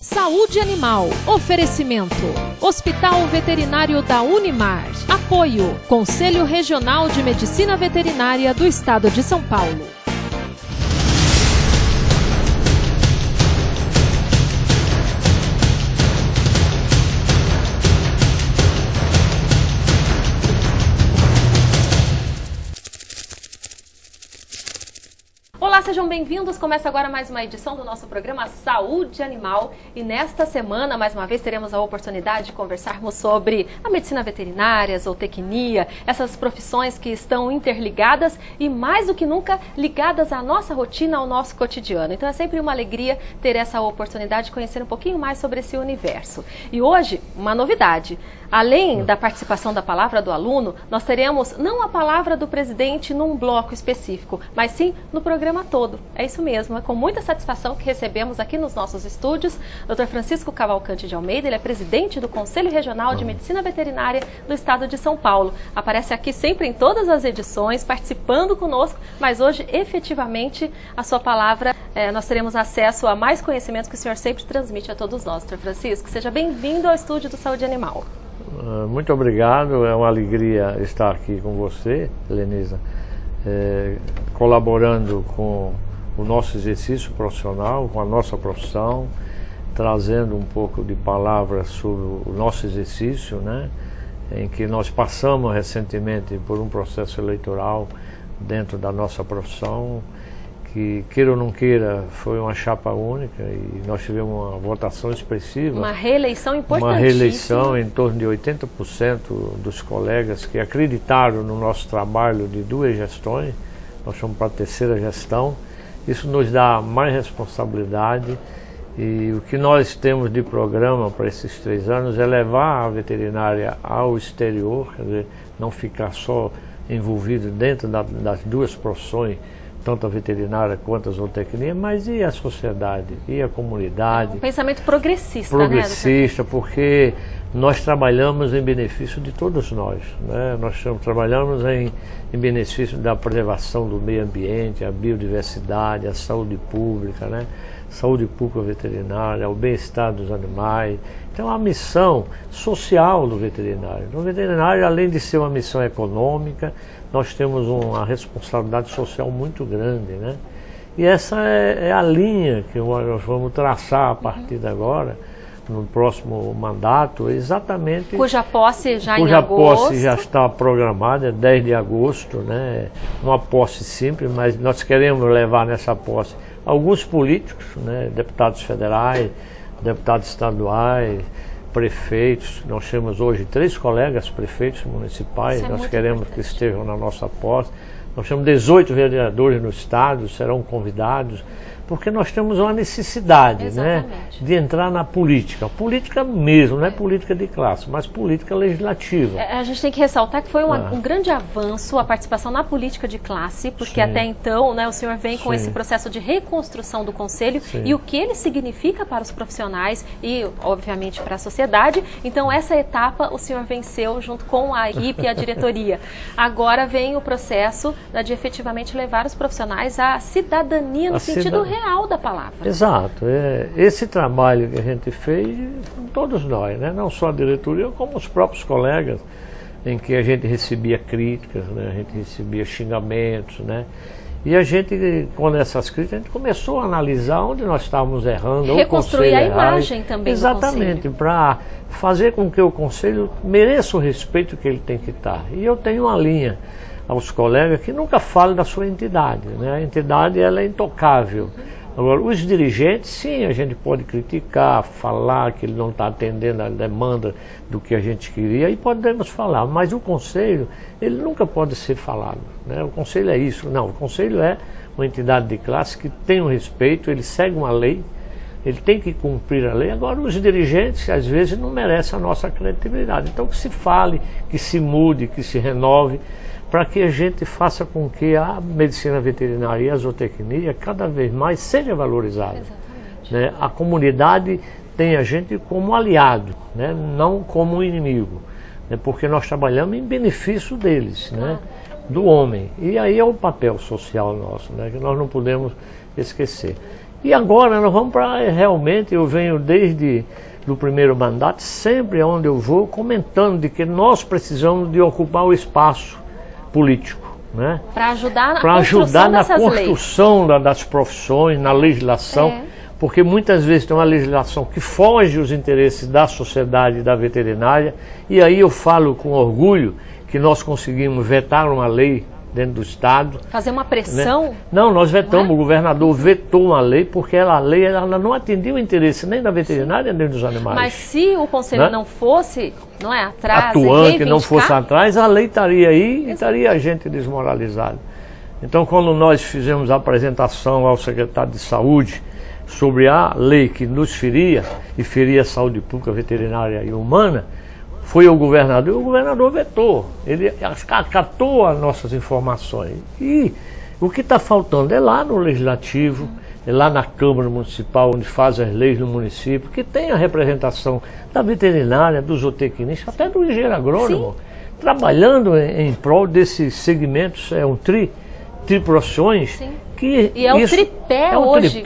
Saúde Animal. Oferecimento. Hospital Veterinário da Unimar. Apoio. Conselho Regional de Medicina Veterinária do Estado de São Paulo. Olá, sejam bem-vindos. Começa agora mais uma edição do nosso programa Saúde Animal. E nesta semana, mais uma vez, teremos a oportunidade de conversarmos sobre a medicina veterinária, a zootecnia, essas profissões que estão interligadas e, mais do que nunca, ligadas à nossa rotina, ao nosso cotidiano. Então é sempre uma alegria ter essa oportunidade de conhecer um pouquinho mais sobre esse universo. E hoje, uma novidade. Além da participação da palavra do aluno, nós teremos não a palavra do presidente num bloco específico, mas sim no programa todo. É isso mesmo, é com muita satisfação que recebemos aqui nos nossos estúdios o Dr. Francisco Cavalcante de Almeida. Ele é presidente do Conselho Regional de Medicina Veterinária do Estado de São Paulo. Aparece aqui sempre em todas as edições, participando conosco, mas hoje, efetivamente, a sua palavra, nós teremos acesso a mais conhecimentos que o senhor sempre transmite a todos nós. Dr. Francisco, seja bem-vindo ao estúdio do Saúde Animal. Muito obrigado, é uma alegria estar aqui com você, Helenisa, colaborando com o nosso exercício profissional, com a nossa profissão, trazendo um pouco de palavras sobre o nosso exercício, né, em que nós passamos recentemente por um processo eleitoral dentro da nossa profissão, que, queira ou não queira, foi uma chapa única e nós tivemos uma votação expressiva. Uma reeleição importantíssima. Uma reeleição em torno de 80% dos colegas que acreditaram no nosso trabalho de duas gestões. Nós estamos para a terceira gestão. Isso nos dá mais responsabilidade e o que nós temos de programa para esses 3 anos é levar a veterinária ao exterior, quer dizer, não ficar só envolvido dentro das duas profissões, tanto a veterinária quanto a zootecnia, mas e a sociedade, e a comunidade. Um pensamento progressista, progressista, né, porque nós trabalhamos em benefício de todos nós, né? Nós trabalhamos em benefício da preservação do meio ambiente, a biodiversidade, a saúde pública, né? Saúde pública veterinária, o bem-estar dos animais. Então, a missão social do veterinário. O veterinário, além de ser uma missão econômica, nós temos uma responsabilidade social muito grande, né? E essa é a linha que nós vamos traçar a partir de agora, no próximo mandato, exatamente... Cuja posse já em agosto. Cuja posse já está programada, é 10 de agosto, né? Uma posse simples, mas nós queremos levar nessa posse alguns políticos, né? Deputados federais, deputados estaduais, prefeitos. Nós temos hoje 3 colegas prefeitos municipais, nós queremos que estejam na nossa posse. Nós temos 18 vereadores no estado, serão convidados, porque nós temos uma necessidade, né, de entrar na política. Política mesmo, não é política de classe, mas política legislativa. A gente tem que ressaltar que foi um grande avanço a participação na política de classe, porque até então, né, o senhor vem com esse processo de reconstrução do Conselho e o que ele significa para os profissionais e, obviamente, para a sociedade. Então, essa etapa o senhor venceu junto com a equipe e a diretoria. Agora vem o processo de efetivamente levar os profissionais à cidadania no sentido real da palavra. Exato. Esse trabalho que a gente fez, todos nós, né? Não só a diretoria, como os próprios colegas, em que a gente recebia críticas, né? A gente recebia xingamentos, né? E a gente, com essas críticas, a gente começou a analisar onde nós estávamos errando. Reconstruir a imagem também. Exatamente, para fazer com que o Conselho mereça o respeito que ele tem que estar. E eu tenho uma linha aos colegas que nunca falem da sua entidade, né? A entidade, ela é intocável. Agora, os dirigentes, sim, a gente pode criticar, falar que ele não está atendendo a demanda do que a gente queria, e podemos falar, mas o Conselho, ele nunca pode ser falado, né? O Conselho é isso. Não, o Conselho é uma entidade de classe que tem um respeito, ele segue uma lei, ele tem que cumprir a lei. Agora, os dirigentes, às vezes, não merecem a nossa credibilidade. Então, que se fale, que se mude, que se renove, para que a gente faça com que a medicina veterinária e a zootecnia cada vez mais seja valorizada. Né? A comunidade tem a gente como aliado, né? Não como inimigo, né? Porque nós trabalhamos em benefício deles, né? Do homem. E aí é o papel social nosso, né? Que nós não podemos esquecer. E agora nós vamos para, realmente, eu venho desde do primeiro mandato, sempre onde eu vou, comentando de que nós precisamos de ocupar o espaço político, né? Para ajudar na construção das profissões, na legislação, porque muitas vezes tem uma legislação que foge os interesses da sociedade e da veterinária, e aí eu falo com orgulho que nós conseguimos vetar uma lei dentro do Estado. Fazer uma pressão? Né? Não, nós vetamos, o governador vetou uma lei, porque a lei ela não atendia o interesse nem da veterinária nem dos animais. Mas se o Conselho não fosse atrás, atuante, não fosse atrás, a lei estaria aí e estaria a gente desmoralizado. Então, quando nós fizemos a apresentação ao secretário de Saúde sobre a lei que nos feria, e feria a saúde pública, veterinária e humana, foi o governador, e o governador vetou, ele acatou as nossas informações. E o que está faltando é lá no Legislativo, é lá na Câmara Municipal, onde faz as leis no município, que tem a representação da veterinária, dos zootecnistas, até do engenheiro agrônomo, trabalhando em prol desses segmentos, triprofissões. Que e é um tripé hoje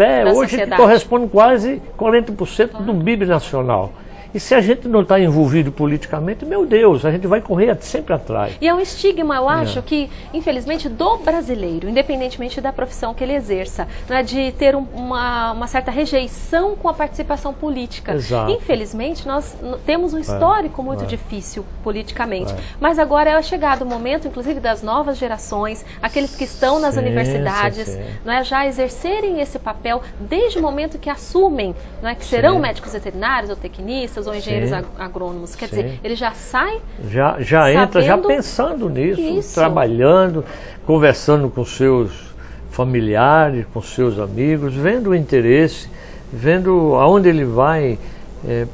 que corresponde quase 40% do PIB nacional. E se a gente não está envolvido politicamente, meu Deus, a gente vai correr sempre atrás. E é um estigma, eu acho, que, infelizmente, do brasileiro, independentemente da profissão que ele exerça, né, de ter uma certa rejeição com a participação política. Exato. Infelizmente, nós temos um histórico muito difícil politicamente. Mas agora é chegado o momento, inclusive, das novas gerações, aqueles que estão nas universidades, né, já exercerem esse papel desde o momento que assumem, né, que serão médicos veterinários ou tecnistas, ou engenheiros agrônomos, quer dizer, ele já sai já entra já pensando nisso, trabalhando, conversando com seus familiares, com seus amigos, vendo o interesse, vendo aonde ele vai,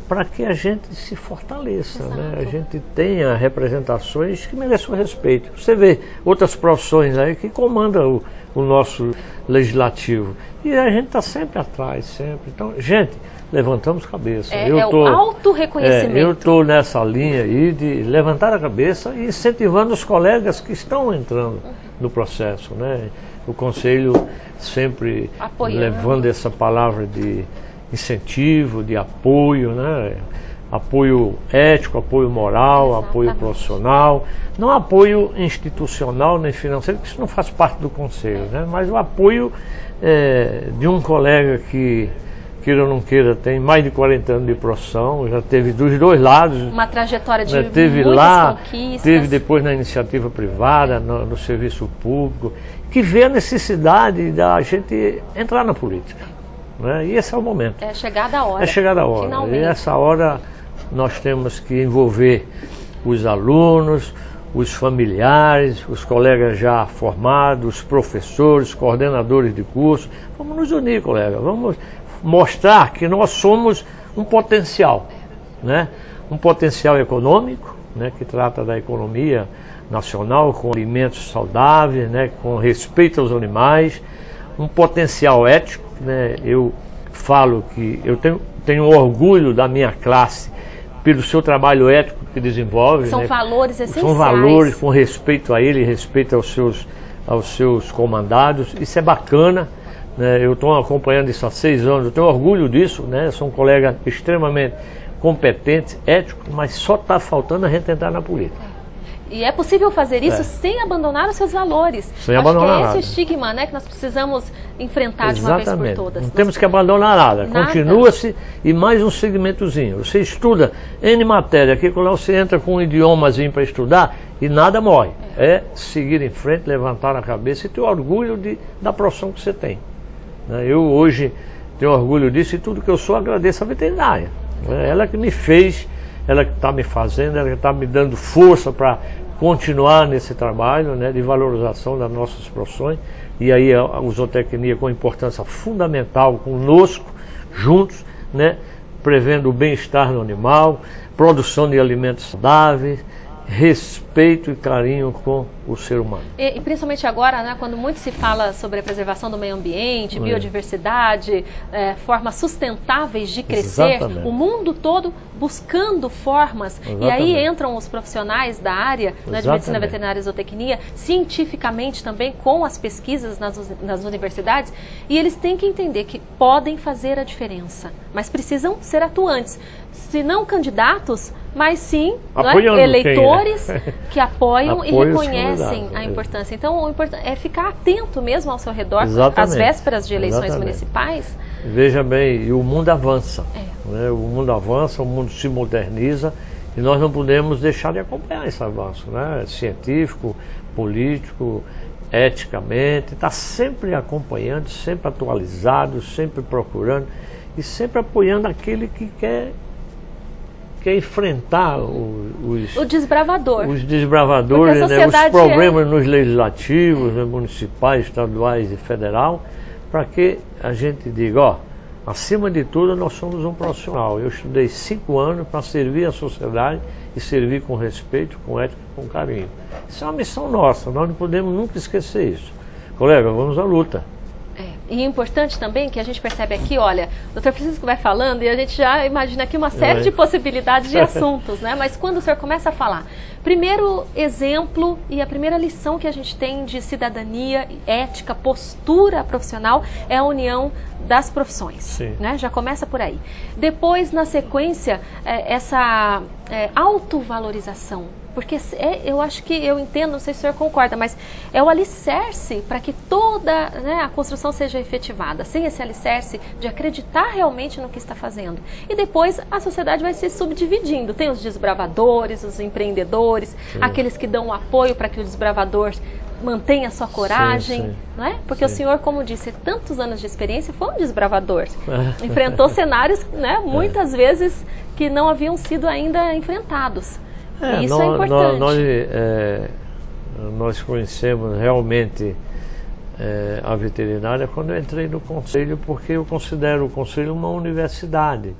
para que a gente se fortaleça, né? A gente tenha representações que mereçam respeito. Você vê outras profissões aí que comandam o nosso legislativo, e a gente está sempre atrás, sempre. Então, gente, levantamos cabeça. O autorreconhecimento. Eu estou nessa linha aí de levantar a cabeça e incentivando os colegas que estão entrando no processo, né? O Conselho sempre levando essa palavra de incentivo, de apoio, né? Apoio ético, apoio moral, apoio profissional, não apoio institucional nem financeiro, porque isso não faz parte do Conselho, né? Mas o apoio de um colega que, queira ou não queira, tem mais de 40 anos de profissão, já teve dos dois lados. Uma trajetória de teve muitas lá, conquistas. Teve depois na iniciativa privada, no serviço público, que vê a necessidade da gente entrar na política, né? E esse é o momento. É chegada a hora. É chegada a hora. Finalmente. E essa hora nós temos que envolver os alunos, os familiares, os colegas já formados, os professores, coordenadores de curso. Vamos nos unir, colega. Vamos mostrar que nós somos um potencial, né? Um potencial econômico, né? Que trata da economia nacional, com alimentos saudáveis, né? Com respeito aos animais, um potencial ético, né? Eu falo que eu tenho orgulho da minha classe pelo seu trabalho ético que desenvolve. São valores essenciais. São valores com respeito a ele, respeito aos seus comandados. Isso é bacana, né? Eu estou acompanhando isso há 6 anos, eu tenho orgulho disso, né? São colegas extremamente competentes, éticos, mas só está faltando a gente entrar na política. E é possível fazer isso sem abandonar os seus valores. Sem abandonar nada. Acho que é esse o estigma, né, que nós precisamos enfrentar de uma vez por todas. Não temos que abandonar nada. Continua-se e mais um segmentozinho. Você estuda N matéria, aqui quando você entra com um idiomazinho para estudar e nada morre. É seguir em frente, levantar a cabeça e ter orgulho da profissão que você tem. Eu hoje tenho orgulho disso e tudo que eu sou agradeço à veterinária. Ela que me fez, ela que está me fazendo, ela que está me dando força para continuar nesse trabalho, né, de valorização das nossas profissões. E aí a zootecnia com importância fundamental conosco, juntos, né, prevendo o bem-estar no animal, produção de alimentos saudáveis respeito e carinho com o ser humano. E principalmente agora, né, quando muito se fala sobre a preservação do meio ambiente, biodiversidade, formas sustentáveis de crescer, o mundo todo buscando formas, e aí entram os profissionais da área, né, de medicina veterinária e zootecnia, cientificamente também com as pesquisas nas universidades, e eles têm que entender que podem fazer a diferença, mas precisam ser atuantes, se não candidatos, mas sim eleitores que apoiam e reconhecem a importância. Então, o importante é ficar atento mesmo ao seu redor, às vésperas de eleições municipais. Veja bem, e o mundo avança. Né? O mundo avança, o mundo se moderniza, e nós não podemos deixar de acompanhar esse avanço, né? Científico, político, eticamente, está sempre acompanhando, sempre atualizado, sempre procurando e sempre apoiando aquele que quer enfrentar o desbravador. Os desbravadores, né, os problemas nos legislativos, né, municipais, estaduais e federal, para que a gente diga, ó, acima de tudo nós somos um profissional. Eu estudei 5 anos para servir a sociedade e servir com respeito, com ética, com carinho. Isso é uma missão nossa, nós não podemos nunca esquecer isso. Colega, vamos à luta. E é importante também que a gente percebe aqui, olha, o Dr. Francisco vai falando e a gente já imagina aqui uma série de possibilidades de assuntos, né? Mas quando o senhor começa a falar, primeiro exemplo e a primeira lição que a gente tem de cidadania, ética, postura profissional é a união das profissões, né? Já começa por aí. Depois, na sequência, essa autovalorização. Porque eu acho que, eu entendo, não sei se o senhor concorda, mas é o alicerce para que toda, né, a construção seja efetivada. Sem esse alicerce de acreditar realmente no que está fazendo. E depois a sociedade vai se subdividindo. Tem os desbravadores, os empreendedores, aqueles que dão apoio para que o desbravador mantenha a sua coragem, não é? Porque o senhor, como disse, tantos anos de experiência, foi um desbravador. Enfrentou cenários, né, muitas vezes que não haviam sido ainda enfrentados. Isso é importante. Nós conhecemos realmente a veterinária quando eu entrei no conselho, porque eu considero o conselho uma universidade,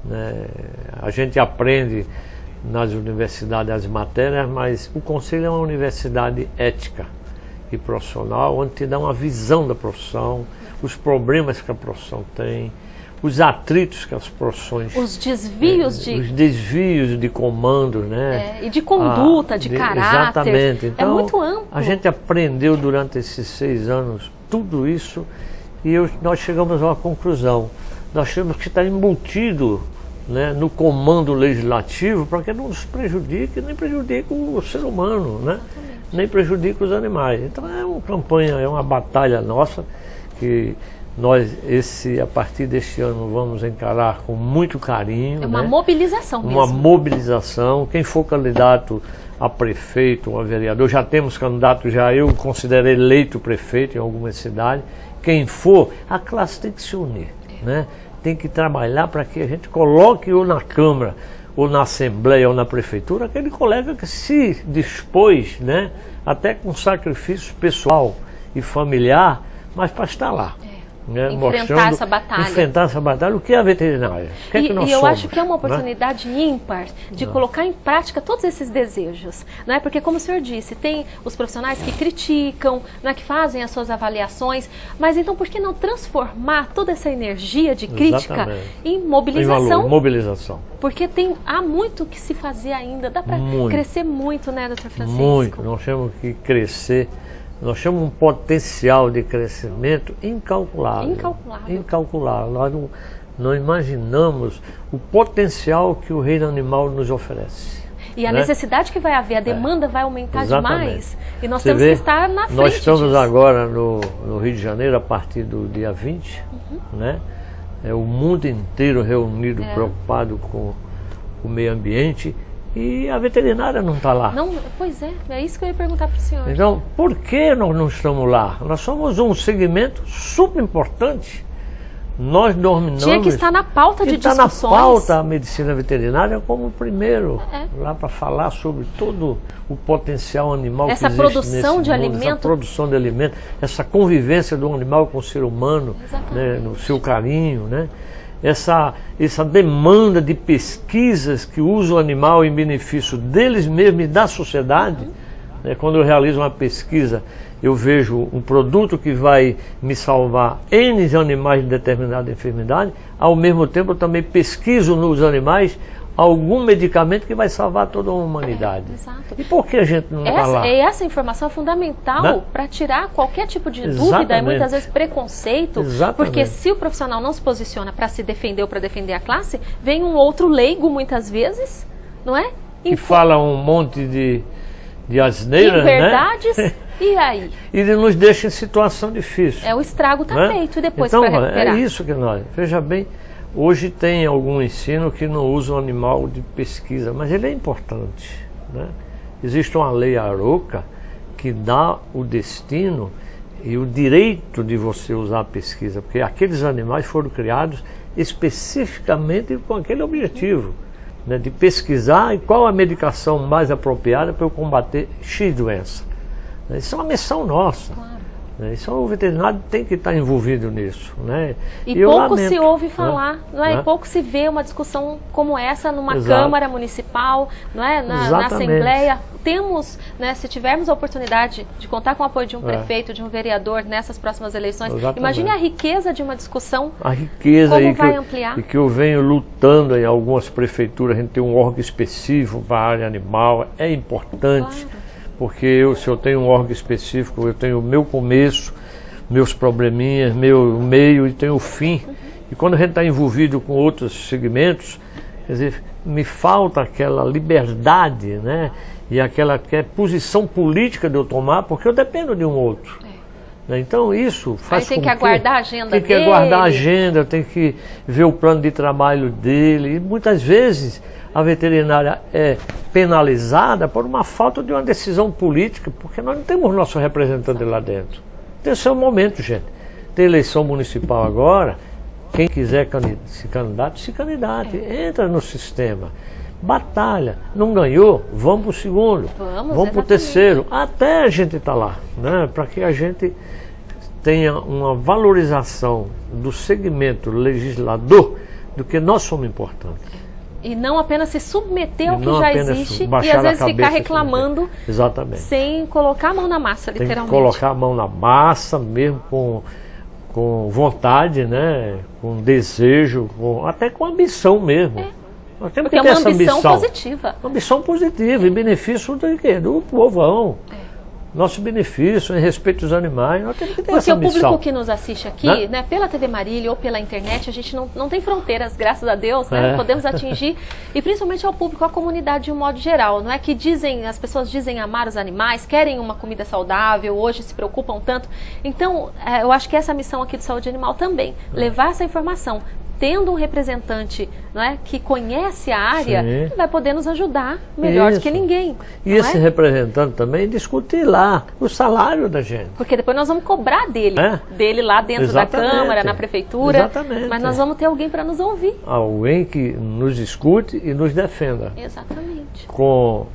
né? A gente aprende nas universidades as matérias, mas o conselho é uma universidade ética e profissional, onde te dá uma visão da profissão, os problemas que a profissão tem, os atritos que as profissões... Os desvios de comando, né? E de conduta, de caráter. Exatamente. Então, é muito amplo. A gente aprendeu durante esses 6 anos tudo isso e nós chegamos a uma conclusão. Nós temos que estar embutido, né, no comando legislativo para que não nos prejudique, nem prejudique o ser humano, né? Nem prejudique os animais. Então é uma campanha, é uma batalha nossa que... Nós, a partir deste ano, vamos encarar com muito carinho. É uma mobilização mesmo. Uma mobilização. Quem for candidato a prefeito ou a vereador, já temos candidato, eu considero eleito prefeito em algumas cidades. Quem for, a classe tem que se unir, né? Tem que trabalhar para que a gente coloque ou na Câmara, ou na Assembleia, ou na Prefeitura, aquele colega que se dispôs, né, até com sacrifício pessoal e familiar, mas para estar lá. Né, enfrentar essa batalha. O que é a veterinária? O que é que nós eu somos, acho que é uma oportunidade, né, ímpar de colocar em prática todos esses desejos, né? Porque, como o senhor disse, tem os profissionais que criticam, né, que fazem as suas avaliações, mas então por que não transformar toda essa energia de crítica em mobilização? Em mobilização. Porque há muito que se fazer ainda, dá para crescer muito, né, Dr. Francisco? Muito, nós temos que crescer. Nós temos um potencial de crescimento incalculável. Incalculável. Nós não imaginamos o potencial que o reino animal nos oferece. E a necessidade que vai haver, a demanda vai aumentar demais. E nós temos que estar na frente Nós estamos agora no Rio de Janeiro, a partir do dia 20, né? O mundo inteiro reunido, preocupado com o meio ambiente. E a veterinária não está lá. Não, pois é isso que eu ia perguntar para o senhor. Então, por que nós não estamos lá? Nós somos um segmento super importante. Nós dominamos... Tinha que estar na pauta de discussões. Está na pauta a medicina veterinária como o primeiro, lá para falar sobre todo o potencial animal que existe nesse mundo, essa produção de alimento, essa convivência do animal com o ser humano, né, no seu carinho, né? essa demanda de pesquisas que usam o animal em benefício deles mesmos e da sociedade. Quando eu realizo uma pesquisa, eu vejo um produto que vai me salvar N animais de determinada enfermidade, ao mesmo tempo eu também pesquiso nos animais algum medicamento que vai salvar toda a humanidade. Exato. E por que a gente não está lá? Essa informação é fundamental para tirar qualquer tipo de dúvida e muitas vezes preconceito, porque se o profissional não se posiciona para se defender ou para defender a classe, vem um outro leigo muitas vezes, não é? Que fala um monte de asneiras, verdades, né? E aí? E nos deixa em situação difícil. O estrago está feito e depois então, para recuperar. É isso que nós... Veja bem, hoje tem algum ensino que não usa o animal de pesquisa, mas ele é importante, né? Existe uma lei Aroca que dá o destino e o direito de você usar a pesquisa, porque aqueles animais foram criados especificamente com aquele objetivo, né, de pesquisar e qual a medicação mais apropriada para eu combater X doença. Isso é uma missão nossa. Claro. Isso, o veterinário tem que estar envolvido nisso, né? E pouco se ouve falar, não é? E pouco se vê uma discussão como essa numa Câmara Municipal, não é? Na Assembleia. Temos, né, se tivermos a oportunidade de contar com o apoio de um prefeito, de um vereador nessas próximas eleições, imagine a riqueza de uma discussão. A riqueza como vai ampliar. E que eu venho lutando em algumas prefeituras, a gente tem um órgão específico para a área animal, é importante. Claro. Porque se eu tenho um órgão específico, eu tenho o meu começo, meus probleminhas, meu meio e tenho o fim. E quando a gente está envolvido com outros segmentos, quer dizer, me falta aquela liberdade, né? E aquela posição política de eu tomar, porque eu dependo de um outro. Então isso faz com que... Tem que aguardar a agenda dele. Tem que aguardar a agenda, tem que ver o plano de trabalho dele. E muitas vezes a veterinária é penalizada por uma falta de uma decisão política, porque nós não temos nosso representante lá dentro. Tem o seu momento, gente. Tem eleição municipal agora, quem quiser se candidate, entra no sistema. Batalha, não ganhou, vamos para o segundo, vamos para o terceiro, até a gente estar lá, né? Para que a gente tenha uma valorização do segmento legislador do que nós somos importantes. E não apenas se submeter ao que já existe e às vezes ficar reclamando sem colocar a mão na massa, literalmente. Tem que colocar a mão na massa mesmo com vontade, né? Com desejo, até com ambição mesmo. Nós temos que ter essa ambição positiva. Ambição positiva, em benefício do quê? Do povão. Nosso benefício, em respeito aos animais, nós temos que ter essa ambição. Porque o público que nos assiste aqui, né, pela TV Marília ou pela internet, a gente não tem fronteiras, graças a Deus, né? Podemos atingir, e principalmente ao público, à comunidade de um modo geral, não é? Que as pessoas dizem amar os animais, querem uma comida saudável, hoje se preocupam tanto. Então, eu acho que essa missão aqui de saúde animal também, levar essa informação. Tendo um representante, não é, que conhece a área, que vai poder nos ajudar melhor do que ninguém. E esse representante também discutir lá o salário da gente. Porque depois nós vamos cobrar dele lá dentro da Câmara, na Prefeitura. Exatamente. Mas nós vamos ter alguém para nos ouvir. Alguém que nos escute e nos defenda. Exatamente. Com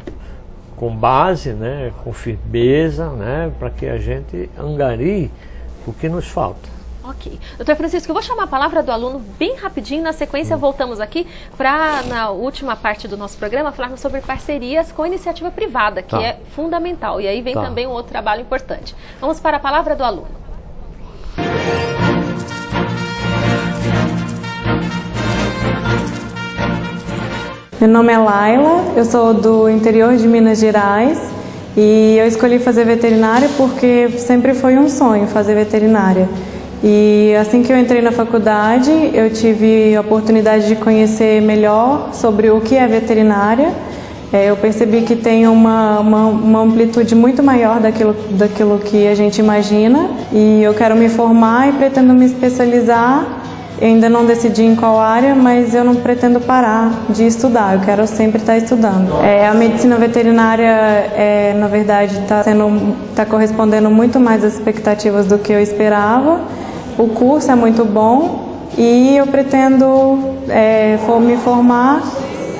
base, né, com firmeza, né, para que a gente angarie o que nos falta. Ok. Doutor Francisco, eu vou chamar a palavra do aluno bem rapidinho, na sequência voltamos aqui para, na última parte do nosso programa, falarmos sobre parcerias com iniciativa privada, que é fundamental. E aí vem também um outro trabalho importante. Vamos para a palavra do aluno. Meu nome é Laila, eu sou do interior de Minas Gerais e eu escolhi fazer veterinária porque sempre foi um sonho fazer veterinária. E assim que eu entrei na faculdade, eu tive a oportunidade de conhecer melhor sobre o que é veterinária. Eu percebi que tem uma amplitude muito maior daquilo que a gente imagina. E eu quero me formar e pretendo me especializar. Eu ainda não decidi em qual área, mas eu não pretendo parar de estudar. Eu quero sempre estar estudando. A medicina veterinária, na verdade, está correspondendo muito mais às expectativas do que eu esperava. O curso é muito bom e eu pretendo me formar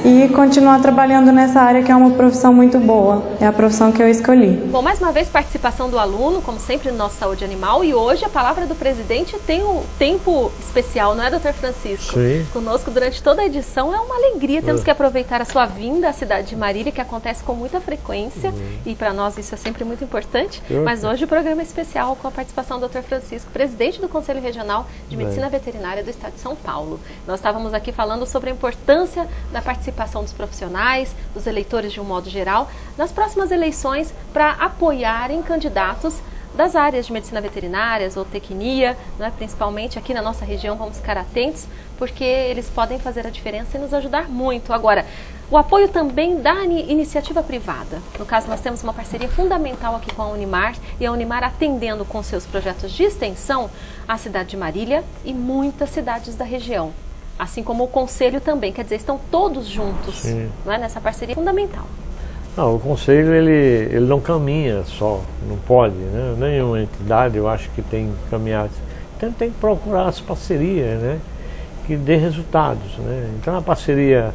e continuar trabalhando nessa área, que é uma profissão muito boa. É a profissão que eu escolhi. Bom, mais uma vez participação do aluno, como sempre no nosso Saúde Animal, e hoje a palavra do presidente tem um tempo especial, não é, doutor Francisco? Sim. Conosco durante toda a edição, é uma alegria, temos que aproveitar a sua vinda à cidade de Marília, que acontece com muita frequência, e para nós isso é sempre muito importante, mas hoje o programa é especial com a participação do doutor Francisco, presidente do Conselho Regional de Medicina Veterinária do Estado de São Paulo. Nós estávamos aqui falando sobre a importância da participação dos profissionais, dos eleitores de um modo geral, nas próximas eleições para apoiarem candidatos das áreas de medicina veterinária, zootecnia, né, principalmente aqui na nossa região, vamos ficar atentos, porque eles podem fazer a diferença e nos ajudar muito. Agora, o apoio também da iniciativa privada. No caso, nós temos uma parceria fundamental aqui com a Unimar, e a Unimar atendendo com seus projetos de extensão a cidade de Marília e muitas cidades da região. Assim como o Conselho também, quer dizer, estão todos juntos, né, nessa parceria fundamental. Não, o Conselho ele não caminha só, não pode, né? Nenhuma entidade eu acho que tem caminhado. Então tem que procurar as parcerias, né, que dê resultados, né? Então a parceria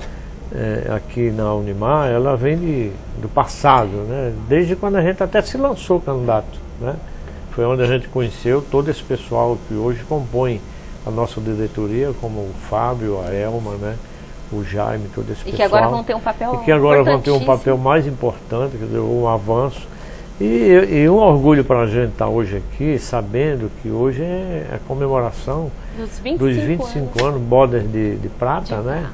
aqui na Unimar, ela vem do passado, né? Desde quando a gente até se lançou candidato, né? Foi onde a gente conheceu todo esse pessoal que hoje compõe a nossa diretoria, como o Fábio, a Elma, né, o Jaime, todo esse pessoal. E que agora vão ter um papel importantíssimo. E que agora vão ter um papel mais importante, quer dizer, um avanço. E um orgulho para a gente estar hoje aqui, sabendo que hoje é a comemoração dos 25 anos bodas de prata, né,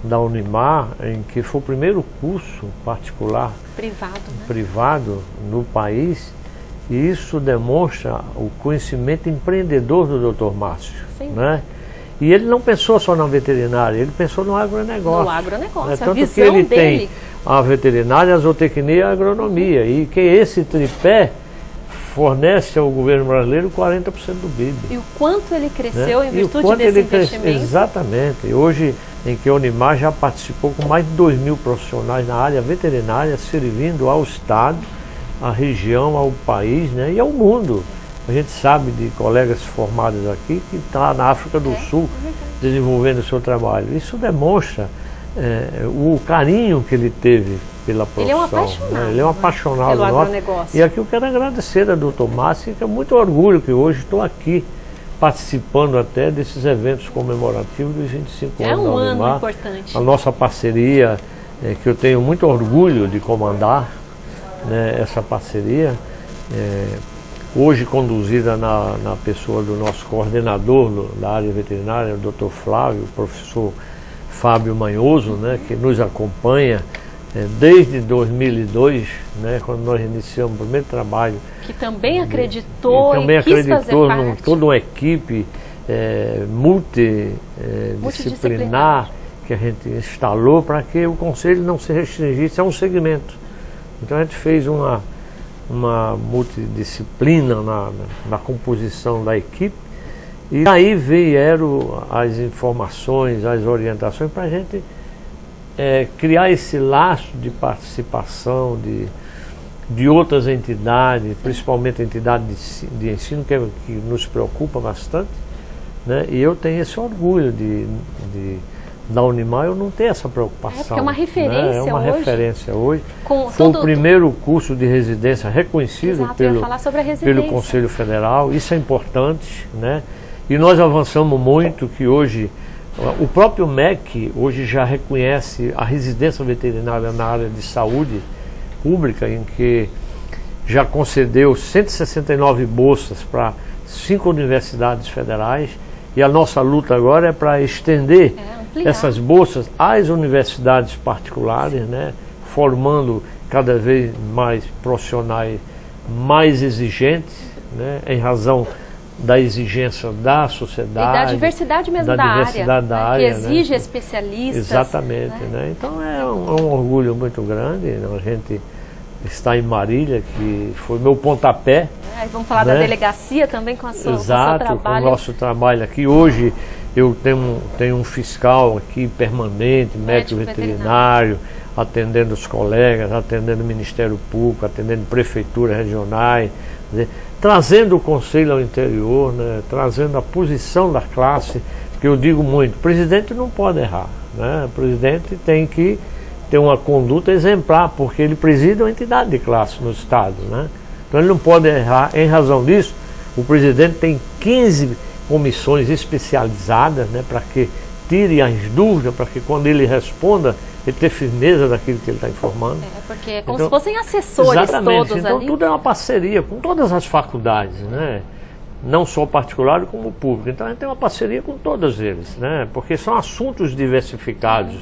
da Unimar, em que foi o primeiro curso particular privado no país. E isso demonstra o conhecimento empreendedor do Dr. Márcio, né? E ele não pensou só na veterinária, ele pensou no agronegócio. No agronegócio, né? Tanto a visão que ele dele. Tem a veterinária, a zootecnia e a agronomia. E que esse tripé fornece ao governo brasileiro 40% do PIB. E o quanto ele cresceu, né, em virtude desse investimento. Exatamente. Hoje, em que a Unimar já participou com mais de 2.000 profissionais na área veterinária, servindo ao Estado, à região, ao país, né, e ao mundo. A gente sabe de colegas formados aqui que estão na África do Sul desenvolvendo o seu trabalho. Isso demonstra o carinho que ele teve pela profissão. Ele é um apaixonado. Né? Ele é um apaixonado pelo agronegócio. E aqui eu quero agradecer a Dr. Márcio, que é muito orgulho que hoje estou aqui participando até desses eventos comemorativos dos 25 anos da Unimar. É um ano importante. A nossa parceria, que eu tenho muito orgulho de comandar, né, essa parceria, hoje conduzida na pessoa do nosso coordenador da área veterinária, o Dr. Flávio, o professor Fábio Manhoso, né, que nos acompanha desde 2002, né, quando nós iniciamos o primeiro trabalho. Que também acreditou também e quis acreditou fazer parte. Toda uma equipe multidisciplinar que a gente instalou para que o Conselho não se restringisse a um segmento. Então a gente fez uma multidisciplina na composição da equipe, e aí vieram as informações, as orientações para a gente criar esse laço de participação de outras entidades, principalmente a entidade de ensino, que nos preocupa bastante, né? E eu tenho esse orgulho da Unimar, eu não tenho essa preocupação. Porque é uma referência, né? É uma hoje. referência hoje. Foi o primeiro curso de residência reconhecido pelo Conselho Federal. Isso é importante, né? E nós avançamos muito, que hoje o próprio MEC hoje já reconhece a residência veterinária na área de saúde pública, em que já concedeu 169 bolsas para 5 universidades federais, e a nossa luta agora é para estender essas bolsas às universidades particulares, né, formando cada vez mais profissionais mais exigentes, né, em razão da exigência da sociedade. E da diversidade mesmo da área, que exige especialistas. Exatamente. Né? Então é um orgulho muito grande, né? A gente está em Marília, que foi meu pontapé. Vamos falar, né, da delegacia também com a sua, exato, com o seu trabalho. Com o nosso trabalho aqui. Hoje eu tenho um fiscal aqui permanente, médico veterinário, atendendo os colegas, atendendo o Ministério Público, atendendo prefeituras regionais, trazendo o Conselho ao interior, né, trazendo a posição da classe que eu digo muito, o presidente não pode errar, né? O presidente tem que ter uma conduta exemplar, porque ele preside uma entidade de classe no Estado, né? Então ele não pode errar. Em razão disso, o presidente tem 15 comissões especializadas, né, para que tire as dúvidas, para que quando ele responda, ele tenha firmeza daquilo que ele está informando. Porque é como se fossem assessores todos então, ali. Tudo é uma parceria com todas as faculdades, né? Não só o particular como o público. Então a gente tem uma parceria com todos eles, né? Porque são assuntos diversificados,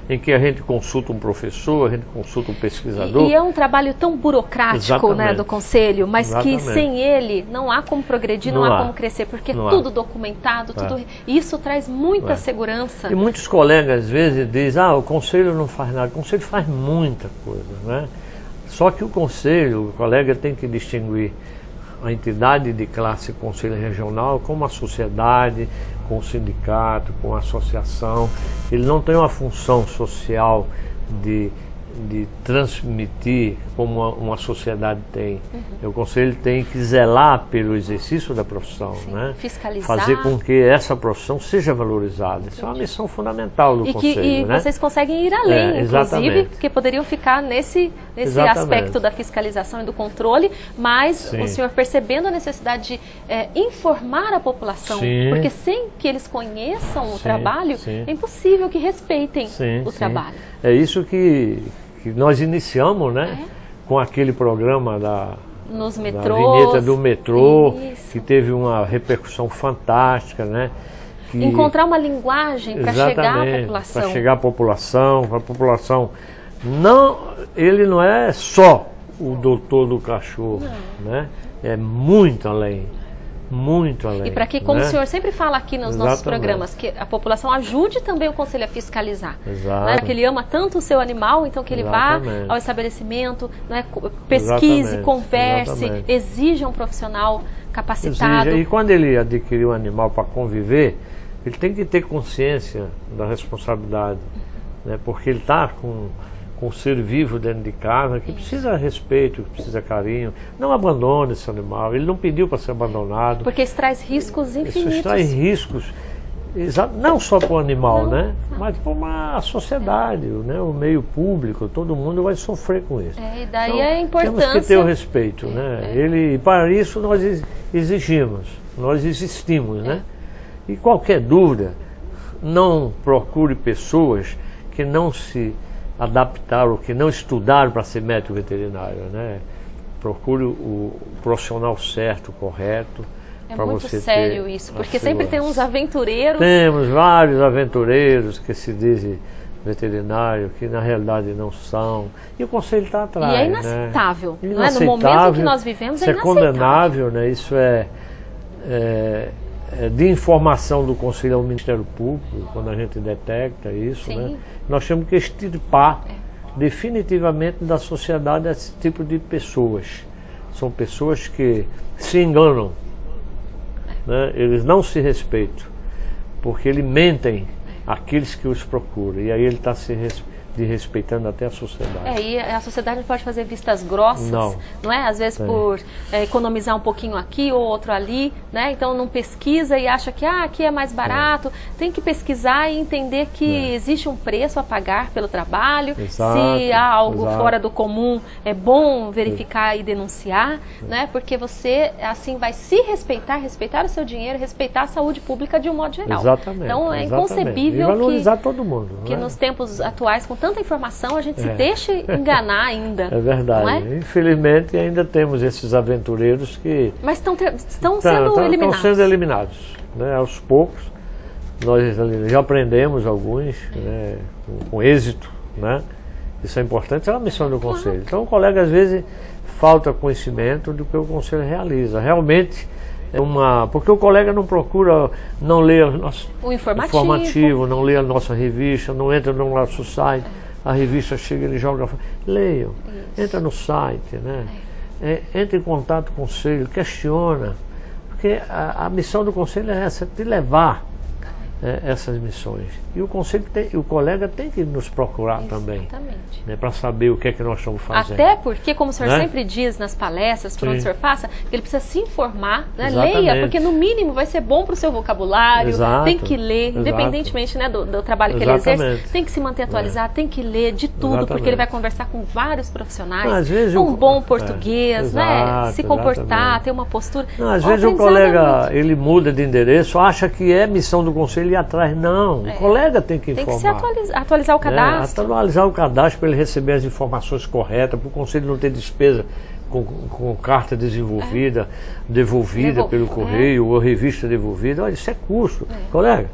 em que a gente consulta um professor, a gente consulta um pesquisador. E é um trabalho tão burocrático, né, do Conselho, mas que sem ele não há como progredir, não há como crescer, porque tudo documentado, tudo isso traz muita segurança. E muitos colegas às vezes dizem, o Conselho não faz nada. O Conselho faz muita coisa, né? Só que o Conselho, o colega tem que distinguir a entidade de classe Conselho Regional como a sociedade, com o sindicato, com a associação. Ele não tem uma função social de transmitir como uma sociedade tem. O Conselho tem que zelar pelo exercício da profissão, né? Fiscalizar. Fazer com que essa profissão seja valorizada. Isso é uma missão fundamental do Conselho. E né? vocês conseguem ir além, inclusive, porque poderiam ficar nesse aspecto da fiscalização e do controle, mas o senhor percebendo a necessidade de informar a população, porque sem que eles conheçam o trabalho, é impossível que respeitem o trabalho. É isso que nós iniciamos, né? Com aquele programa nos da metrôs, vinheta do metrô, que teve uma repercussão fantástica, né? Encontrar uma linguagem para chegar à população. Para chegar à população, ele não é só o doutor do cachorro, né? É muito além. Muito além. E para que, como o senhor sempre fala aqui nos nossos programas, que a população ajude também o Conselho a fiscalizar. Né? Que ele ama tanto o seu animal, então que ele vá ao estabelecimento, né? Pesquise, converse, exija um profissional capacitado. E quando ele adquirir um animal para conviver, ele tem que ter consciência da responsabilidade, né? Porque ele está com um ser vivo dentro de casa, que precisa respeito, que precisa carinho. Não abandone esse animal, ele não pediu para ser abandonado. Porque isso traz riscos infinitos. Isso traz riscos, não só para o animal, né? Mas para uma sociedade, né? O meio público, todo mundo vai sofrer com isso. E daí então, a importância... Temos que ter o respeito, né? E para isso nós exigimos, nós existimos, né? E qualquer dúvida, não procure pessoas que não se adaptaram, que não estudaram para ser médico veterinário, né? Procure o profissional certo, correto. É muito sério isso, porque sempre tem uns aventureiros. Temos vários aventureiros que se dizem veterinário, que na realidade não são. E o Conselho está atrás. E é inaceitável, né? Não é? No momento que nós vivemos, isso é condenável, né? Isso é de informação do Conselho ao Ministério Público, quando a gente detecta isso, né? Nós temos que extirpar definitivamente da sociedade esse tipo de pessoas. São pessoas que se enganam, né? Eles não se respeitam, porque eles mentem àqueles que os procuram, e aí ele está se desrespeitando até a sociedade. E a sociedade não pode fazer vistas grossas, não é? Às vezes por economizar um pouquinho aqui ou outro ali, né? Então não pesquisa e acha que aqui é mais barato. Tem que pesquisar e entender que existe um preço a pagar pelo trabalho. Se há algo fora do comum, é bom verificar e denunciar, né? Porque você assim vai se respeitar, respeitar o seu dinheiro, respeitar a saúde pública de um modo geral. Exatamente. Então é inconcebível e valorizar todo mundo, que nos tempos atuais, com tanta informação, a gente se deixa enganar ainda. É verdade. Não é? Infelizmente ainda temos esses aventureiros que... Mas estão sendo eliminados. Estão sendo eliminados, né? Aos poucos. Nós já aprendemos alguns, né? Com êxito, né? Isso é importante, é uma missão do Conselho. Então o colega às vezes falta conhecimento do que o Conselho realiza. Realmente porque o colega não procura, não lê o informativo, não lê a nossa revista, não entra no nosso site, a revista chega, ele joga, leiam, entra no site, né? Entra em contato com o Conselho, questiona, porque a missão do Conselho é essa, te levar essas missões. E o conselho o colega tem que nos procurar também, né, para saber o que é que nós estamos fazendo. Até porque, como o senhor né? sempre diz nas palestras, por Sim. onde o senhor passa, que ele precisa se informar, né? Exatamente. Leia, porque no mínimo vai ser bom para o seu vocabulário, Exato. tem que ler, Exato. independentemente, né, do trabalho que ele exerce, tem que se manter atualizado, tem que ler de tudo, Exatamente. porque ele vai conversar com vários profissionais, Às vezes um bom português, né? Exato, Se comportar, exatamente. ter uma postura. Às vezes o colega, ele muda de endereço, acha que é missão do conselho ir atrás. Não, o colega tem que informar. Tem que se atualizar o cadastro. Atualizar o cadastro para ele receber as informações corretas, para o conselho não ter despesa com carta devolvida pelo correio, ou revista devolvida. Olha, isso é custo. Colega,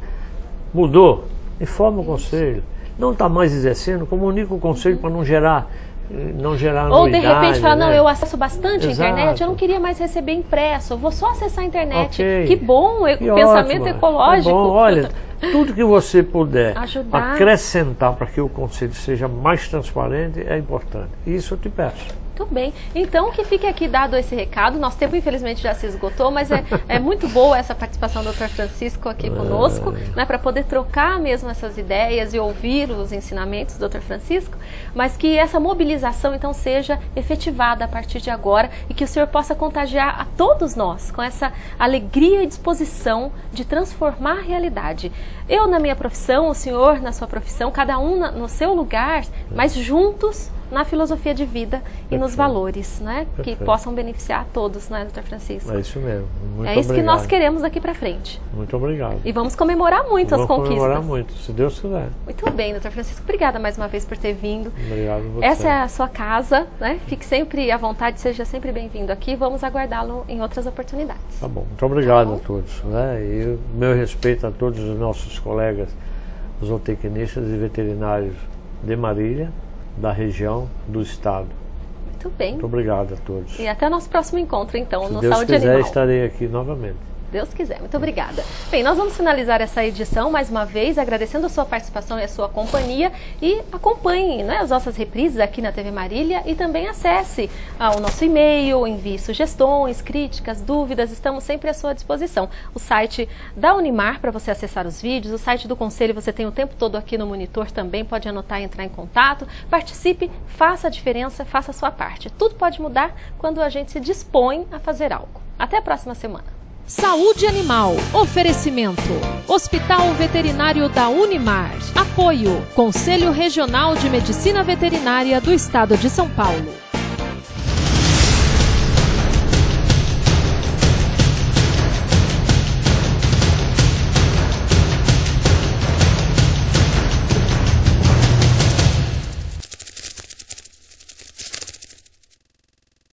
mudou, informa o conselho. Não está mais exercendo, comunica o conselho para não gerar Ou de anuidade, repente fala, né? não, eu acesso bastante a Exato. internet, eu não queria mais receber impresso, eu vou só acessar a internet. Ok. Que bom, Que pensamento ótimo. ecológico. É bom. Olha, tudo que você puder Ajudar. acrescentar para que o conselho seja mais transparente é importante. Isso eu te peço. Muito bem. Então, que fique aqui dado esse recado. Nosso tempo, infelizmente, já se esgotou, mas é muito boa essa participação do Dr. Francisco aqui conosco, né, para poder trocar mesmo essas ideias e ouvir os ensinamentos do Dr. Francisco, mas que essa mobilização, então, seja efetivada a partir de agora e que o senhor possa contagiar a todos nós com essa alegria e disposição de transformar a realidade. Eu na minha profissão, o senhor na sua profissão, cada um no seu lugar, mas juntos na filosofia de vida e nos valores, né? Que possam beneficiar a todos, né, Dr. Francisco? É isso mesmo. Muito é isso obrigado. que nós queremos daqui para frente. Muito obrigado. E vamos comemorar muito as conquistas. Vamos comemorar muito, se Deus quiser. Muito bem, Dr. Francisco. Obrigada mais uma vez por ter vindo. Obrigado a você. Essa é a sua casa, né? Fique sempre à vontade, seja sempre bem-vindo aqui. Vamos aguardá-lo em outras oportunidades. Tá bom. Muito obrigado a todos, né? E meu respeito a todos os nossos colegas zootecnistas e veterinários de Marília, da região, do estado. Muito bem. Muito obrigado a todos. E até o nosso próximo encontro, então, no Se Deus Saúde quiser, Animal. estarei aqui novamente. Deus quiser. Muito obrigada. Bem, nós vamos finalizar essa edição mais uma vez, agradecendo a sua participação e a sua companhia, e acompanhe, né, as nossas reprises aqui na TV Marília e também acesse o nosso e-mail, envie sugestões, críticas, dúvidas, estamos sempre à sua disposição. O site da Unimar para você acessar os vídeos, o site do Conselho você tem o tempo todo aqui no monitor também, pode anotar e entrar em contato, participe, faça a diferença, faça a sua parte. Tudo pode mudar quando a gente se dispõe a fazer algo. Até a próxima semana. Saúde Animal. Oferecimento. Hospital Veterinário da Unimar. Apoio. Conselho Regional de Medicina Veterinária do Estado de São Paulo.